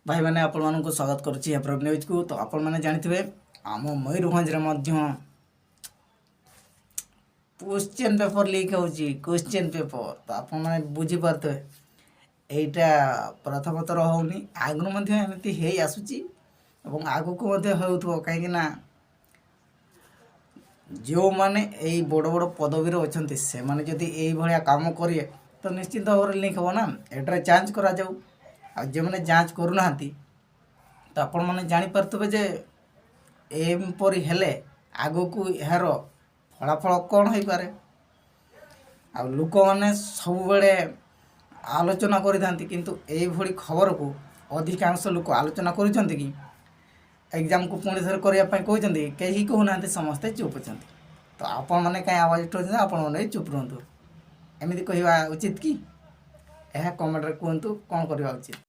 भाई मैंने आपण मानक स्वागत करुच्ची एप्रोब न्यूज को। तो आपण मैंने जानते आम मयूरभंज क्वेश्चन पेपर लीक हो क्वेश्चन पेपर तो आपण मैंने बुझीपारे यहाँ प्रथम थर होनी आगु एमती हो आसूची आगु को हो कहीं जो मैंने यही बड़ बड़ पदवी अच्छा से मैंने जदि यही काम करेंगे तो निश्चित भाव लिंक हम ना एड्रे जांच करा जाऊ जो मैंने जांच करूना तो आपण मैंने जानीपारे जे एमपरी हेले आगु को यार फलाफल कौन हो पारे आ लोक मैंने सब बड़े आलोचना करी खबर को अधिकांश लोक आलोचना कर कि एग्जाम को पुणी थर करने कहते कहीं कहूना समस्ते चुप अच्छा तो आपण मैंने कहीं आवाज उठाते आपण मैंने चुप रुहतु एमती कहवा उचित कि यह कमेंट कहतु कौन करवा उचित।